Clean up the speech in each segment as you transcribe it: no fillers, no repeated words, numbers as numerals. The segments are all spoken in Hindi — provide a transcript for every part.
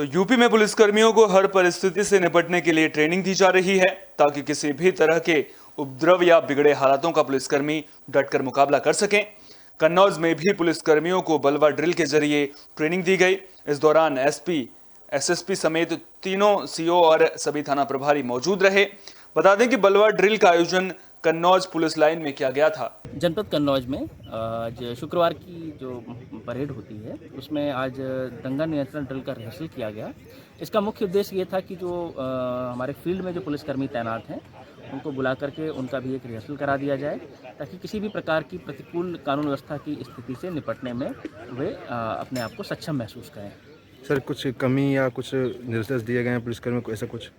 तो यूपी में पुलिसकर्मियों को हर परिस्थिति से निपटने के लिए ट्रेनिंग दी जा रही है ताकि किसी भी तरह के उपद्रव या बिगड़े हालातों का पुलिसकर्मी डटकर मुकाबला कर सकें। कन्नौज में भी पुलिसकर्मियों को बलवा ड्रिल के जरिए ट्रेनिंग दी गई। इस दौरान एसपी, एसएसपी समेत तीनों सीओ और सभी थाना प्रभारी मौजूद रहे। बता दें कि बलवा ड्रिल का आयोजन कन्नौज पुलिस लाइन में किया गया था। जनपद कन्नौज में आज शुक्रवार की जो परेड होती है उसमें आज दंगा नियंत्रण ड्रिल का रिहर्सल किया गया। इसका मुख्य उद्देश्य ये था कि जो हमारे फील्ड में जो पुलिसकर्मी तैनात हैं उनको बुला करके उनका भी एक रिहर्सल करा दिया जाए ताकि किसी भी प्रकार की प्रतिकूल कानून व्यवस्था की स्थिति से निपटने में वे अपने आप को सक्षम महसूस करें। सर, कुछ कमी या कुछ निर्देश दिए गए हैं पुलिसकर्मियों को, ऐसा कुछ?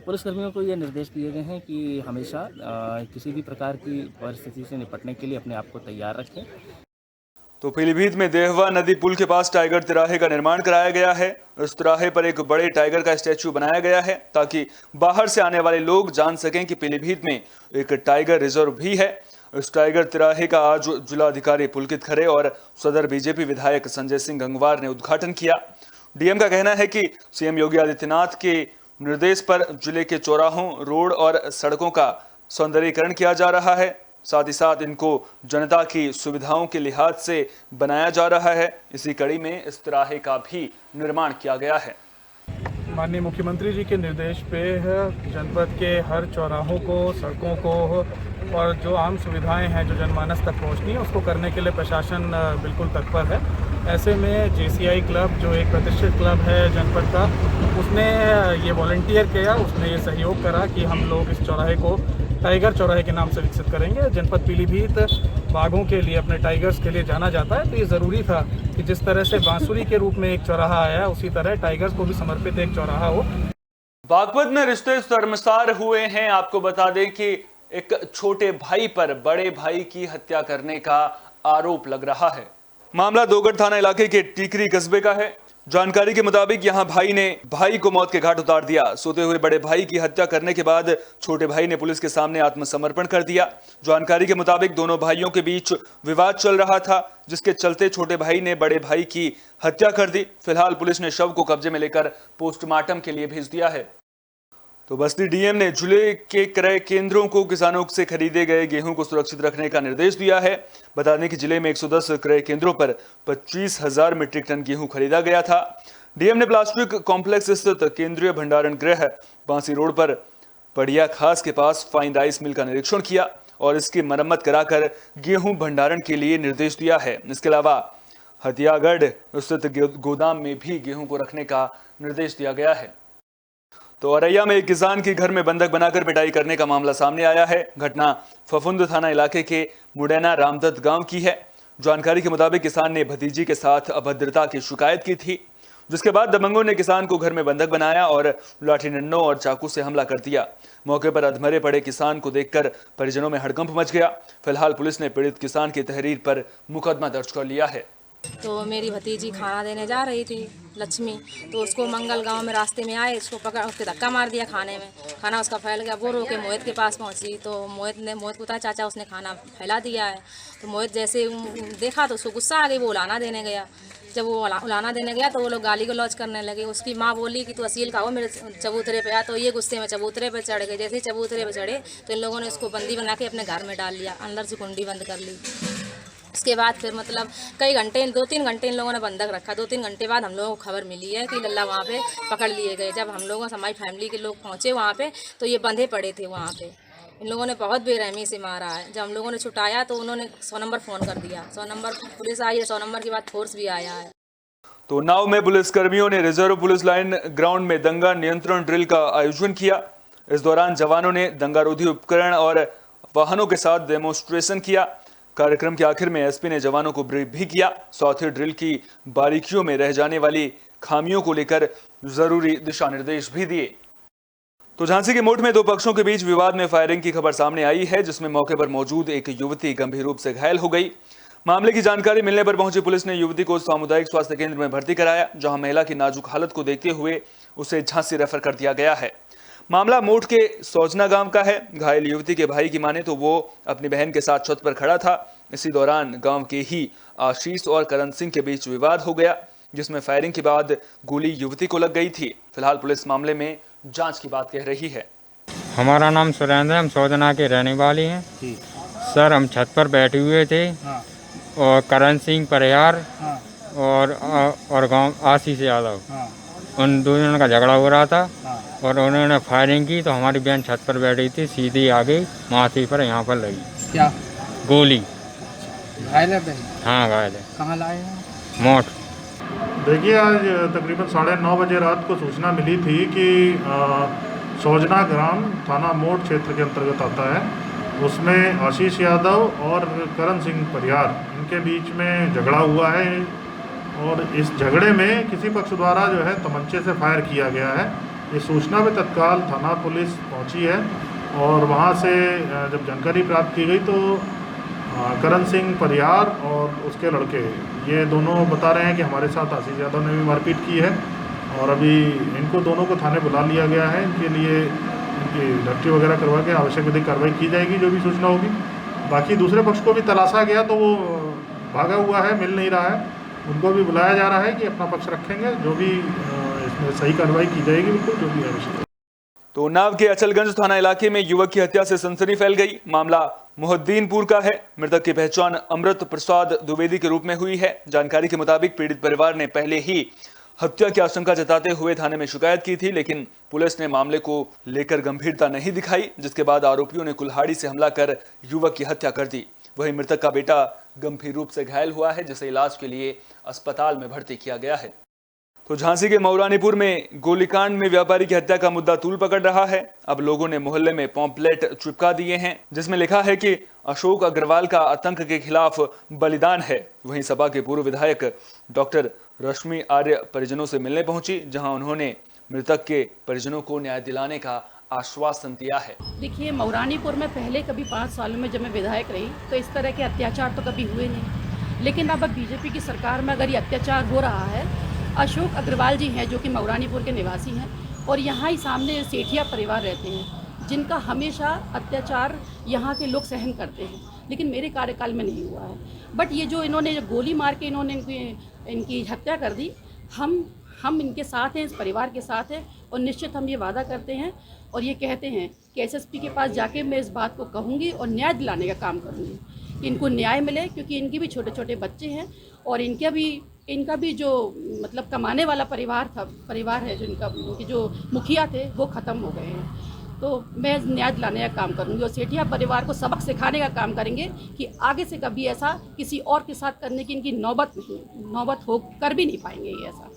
पुलिसकर्मियों को ये निर्देश दिए गए हैं कि हमेशा किसी भी प्रकार की परिस्थिति से निपटने के लिए अपने आप को तैयार रखें। तो पीलीभीत में देहवा नदी पुल के पास टाइगर तिराहे का निर्माण कराया गया है। इस तिराहे पर एक बड़े टाइगर का स्टैच्यू बनाया गया है ताकि बाहर से आने वाले लोग जान सकें कि पीलीभीत में एक टाइगर रिजर्व भी है। इस टाइगर तिराहे का आज जिलाधिकारी पुलकित खरे और सदर बीजेपी विधायक संजय सिंह गंगवार ने उद्घाटन किया। डीएम का कहना है कि सीएम योगी आदित्यनाथ के निर्देश पर जिले के चौराहों, रोड और सड़कों का सौंदर्यीकरण किया जा रहा है। साथ ही साथ इनको जनता की सुविधाओं के लिहाज से बनाया जा रहा है। इसी कड़ी में इस तिराहे का भी निर्माण किया गया है। माननीय मुख्यमंत्री जी के निर्देश पे जनपद के हर चौराहों को, सड़कों को और जो आम सुविधाएं हैं जो जनमानस तक पहुंचनी है उसको करने के लिए प्रशासन बिल्कुल तत्पर है। ऐसे में जेसीआई क्लब जो एक प्रतिष्ठित क्लब है जनपद का, उसने ये वॉलंटियर किया, उसने ये सहयोग करा कि हम लोग इस चौराहे को टाइगर चौराहे के नाम से विकसित करेंगे। जनपद पीलीभीत बाघों के लिए, अपने टाइगर्स के लिए जाना जाता है, तो ये ज़रूरी था कि जिस तरह से बांसुरी के रूप में एक चौराहा आया उसी तरह टाइगर्स को भी समर्पित एक चौराहा हो। बागपत में रिश्ते शर्मसार हुए हैं। आपको बता दें कि एक छोटे भाई पर बड़े भाई की हत्या करने का आरोप लग रहा है। मामला दोगढ़ थाना इलाके के टीकरी कस्बे का है। जानकारी के मुताबिक यहां भाई ने भाई को मौत के घाट उतार दिया। सोते हुए बड़े भाई की हत्या करने के बाद छोटे भाई ने पुलिस के सामने आत्मसमर्पण कर दिया। जानकारी के मुताबिक दोनों भाइयों के बीच विवाद चल रहा था, जिसके चलते छोटे भाई ने बड़े भाई की हत्या कर दी। फिलहाल पुलिस ने शव को कब्जे में लेकर पोस्टमार्टम के लिए भेज दिया है। तो बस्ती डीएम ने जिले के क्रय केंद्रों को किसानों से खरीदे गए गेहूं को सुरक्षित रखने का निर्देश दिया है। बता दें कि जिले में 110 क्रय केंद्रों पर 25,000 मीट्रिक टन गेहूं खरीदा गया था। डीएम ने प्लास्टिक कॉम्प्लेक्स स्थित केंद्रीय भंडारण गृह बांसी रोड पर पड़िया खास के पास फाइन राइस मिल का निरीक्षण किया और इसकी मरम्मत कराकर गेहूं भंडारण के लिए निर्देश दिया है। इसके अलावा हथियागढ़ स्थित गोदाम में भी गेहूं को रखने का निर्देश दिया गया है। तो औरैया में एक किसान की घर में बंधक बनाकर पिटाई करने का मामला सामने आया है। घटना फफुंद थाना इलाके के मुडैना रामदत्त गांव की है। जानकारी के मुताबिक किसान ने भतीजी के साथ अभद्रता की शिकायत की थी, जिसके बाद दबंगों ने किसान को घर में बंधक बनाया और लाठी डंडों और चाकू से हमला कर दिया। मौके पर अधमरे पड़े किसान को देखकर परिजनों में हड़कंप मच गया। फिलहाल पुलिस ने पीड़ित किसान की तहरीर पर मुकदमा दर्ज कर लिया है। तो मेरी भतीजी खाना देने जा रही थी, लक्ष्मी, तो उसको मंगल गांव में रास्ते में आए, उसको पकड़ उसके धक्का मार दिया खाने में। खाना उसका फैल गया। वो रोके मोहित के पास पहुंची तो मोहित को कहा चाचा उसने खाना फैला दिया है। तो मोहित जैसे देखा तो उसको गुस्सा आ गई, वो उलाना देने गया। जब वो उलाना देने गया तो वो लोग गाली गलौज करने लगे। उसकी माँ बोली कि तू असील खाओ मेरे चबूतरे पे आ। तो ये गुस्से में चबूतरे पे चढ़ गए। जैसे चबूतरे पे चढ़े तो इन लोगों ने उसको बंदी बना के अपने घर में डाल लिया, अंदर से कुंडी बंद कर ली। उसके बाद फिर मतलब कई घंटे, 2-3 घंटे इन लोगों ने बंधक रखा। 2-3 घंटे बाद हम लोगों को खबर मिली है कि लल्ला वहाँ पे पकड़ लिए गए। जब हम लोगों, हमारी फैमिली के लोग पहुँचे वहाँ पे तो ये बंधे पड़े थे वहाँ पे। इन लोगों ने बहुत बेरहमी से मारा है। जब हम लोगों ने छुटाया तो उन्होंने 100 नंबर फ़ोन कर दिया। 100 नंबर पुलिस आई है, 100 नंबर के बाद फोर्स भी आया है। तो उन्नाव में पुलिसकर्मियों ने रिजर्व पुलिस लाइन ग्राउंड में दंगा नियंत्रण ड्रिल का आयोजन किया। इस दौरान जवानों ने दंगारोधी उपकरण और वाहनों के साथ डेमोन्स्ट्रेशन किया। कार्यक्रम के आखिर में एसपी ने जवानों को ब्रीफ भी किया। साथ ही ड्रिल की बारीकियों में रह जाने वाली खामियों को लेकर जरूरी दिशा निर्देश भी दिए। तो झांसी के मोट में दो पक्षों के बीच विवाद में फायरिंग की खबर सामने आई है, जिसमें मौके पर मौजूद एक युवती गंभीर रूप से घायल हो गई। मामले की जानकारी मिलने पर पहुंची पुलिस ने युवती को सामुदायिक स्वास्थ्य केंद्र में भर्ती कराया, जहां महिला की नाजुक हालत को देखते हुए उसे झांसी रेफर कर दिया गया है। मामला मोट के सौजना गांव का है। घायल युवती के भाई की माने तो वो अपनी बहन के साथ छत पर खड़ा था। इसी दौरान गांव के ही आशीष और करण सिंह के बीच विवाद हो गया। जिसमें फायरिंग के बाद गोली युवती को लग गई थी। फिलहाल पुलिस मामले में जांच की बात कह रही है। हमारा नाम सुरेंद्र है, हम सौजना के रहने वाले हैं। सर हम छत पर बैठे हुए थे और करण सिंह परिहार और गांव आशीष यादव, उन दोनों का झगड़ा हो रहा था और उन्होंने फायरिंग की तो हमारी बहन छत पर बैठी थी, सीधी आगे माथे पर यहाँ पर लगी। क्या गोली? घायल है बहन? हाँ घायल है। कहाँ लाए हैं? मोट। देखिए, आज तकरीबन 9:30 बजे रात को सूचना मिली थी कि सौजना ग्राम थाना मोड़ क्षेत्र के अंतर्गत आता है, उसमें आशीष यादव और करण सिंह परिहार इनके बीच में झगड़ा हुआ है और इस झगड़े में किसी पक्ष द्वारा जो है तमंचे से फायर किया गया है। इस सूचना पे तत्काल थाना पुलिस पहुंची है और वहां से जब जानकारी प्राप्त की गई तो करण सिंह परिहार और उसके लड़के ये दोनों बता रहे हैं कि हमारे साथ आशीष यादव ने भी मारपीट की है और अभी इनको दोनों को थाने बुला लिया गया है। इनके लिए इनकी डॉक्टरी वगैरह करवा के आवश्यक विधिक कार्रवाई की जाएगी जो भी सूचना होगी। बाकी दूसरे पक्ष को भी तलाशा गया तो वो भागा हुआ है, मिल नहीं रहा है, उनको भी बुलाया जा रहा है कि अपना पक्ष रखेंगे, जो भी इसमें सही कार्रवाई की जाएगी बिल्कुल जो भी है। तो उन्नाव के अचलगंज थाना इलाके में युवक की हत्या से सनसनी फैल गई। मामला मोहद्दीनपुर का है। मृतक की पहचान अमृत प्रसाद द्विवेदी के रूप में हुई है। जानकारी के मुताबिक पीड़ित परिवार ने पहले ही हत्या की आशंका जताते हुए थाने में शिकायत की थी, लेकिन पुलिस ने मामले को लेकर गंभीरता नहीं दिखाई, जिसके बाद आरोपियों ने कुल्हाड़ी से हमला कर युवक की हत्या कर दी। वहीं मृतक का बेटा गंभीर रूप से घायल हुआ है, जिसे इलाज के लिए अस्पताल में भर्ती किया गया है। तो झांसी के मऊरानीपुर में गोलीकांड में व्यापारी की हत्या का मुद्दा तूल पकड़ रहा है। अब लोगों ने मोहल्ले में पॉम्पलेट चिपका दिए हैं जिसमें लिखा है कि अशोक अग्रवाल का आतंक के खिलाफ बलिदान है। वहीं सपा के पूर्व विधायक डॉक्टर रश्मि आर्य परिजनों से मिलने पहुंची, जहां उन्होंने मृतक के परिजनों को न्याय दिलाने का आश्वासन दिया है। देखिए, मऊरानीपुर में पहले कभी 5 सालों में जब मैं विधायक रही तो इस तरह के अत्याचार तो कभी हुए नहीं, लेकिन अब बीजेपी की सरकार में अगर ये अत्याचार हो रहा है। अशोक अग्रवाल जी हैं जो कि मऊरानीपुर के निवासी हैं और यहाँ ही सामने सेठिया परिवार रहते हैं, जिनका हमेशा अत्याचार यहाँ के लोग सहन करते हैं, लेकिन मेरे कार्यकाल में नहीं हुआ है। बट ये जो इन्होंने गोली मार के इन्होंने इनकी हत्या कर दी, हम इनके साथ हैं, इस परिवार के साथ हैं और निश्चित हम ये वादा करते हैं और ये कहते हैं कि एसएसपी के पास जाके मैं इस बात को कहूँगी और न्याय दिलाने का काम करूँगी कि इनको न्याय मिले, क्योंकि इनके भी छोटे छोटे बच्चे हैं और इनका भी जो मतलब कमाने वाला परिवार है, जो इनके जो मुखिया थे वो ख़त्म हो गए हैं। तो मैं न्याय दिलाने का काम करूँगी और सेठिया परिवार को सबक सिखाने का काम करेंगे कि आगे से कभी ऐसा किसी और के साथ करने की इनकी नौबत हो कर भी नहीं पाएंगे ये ऐसा।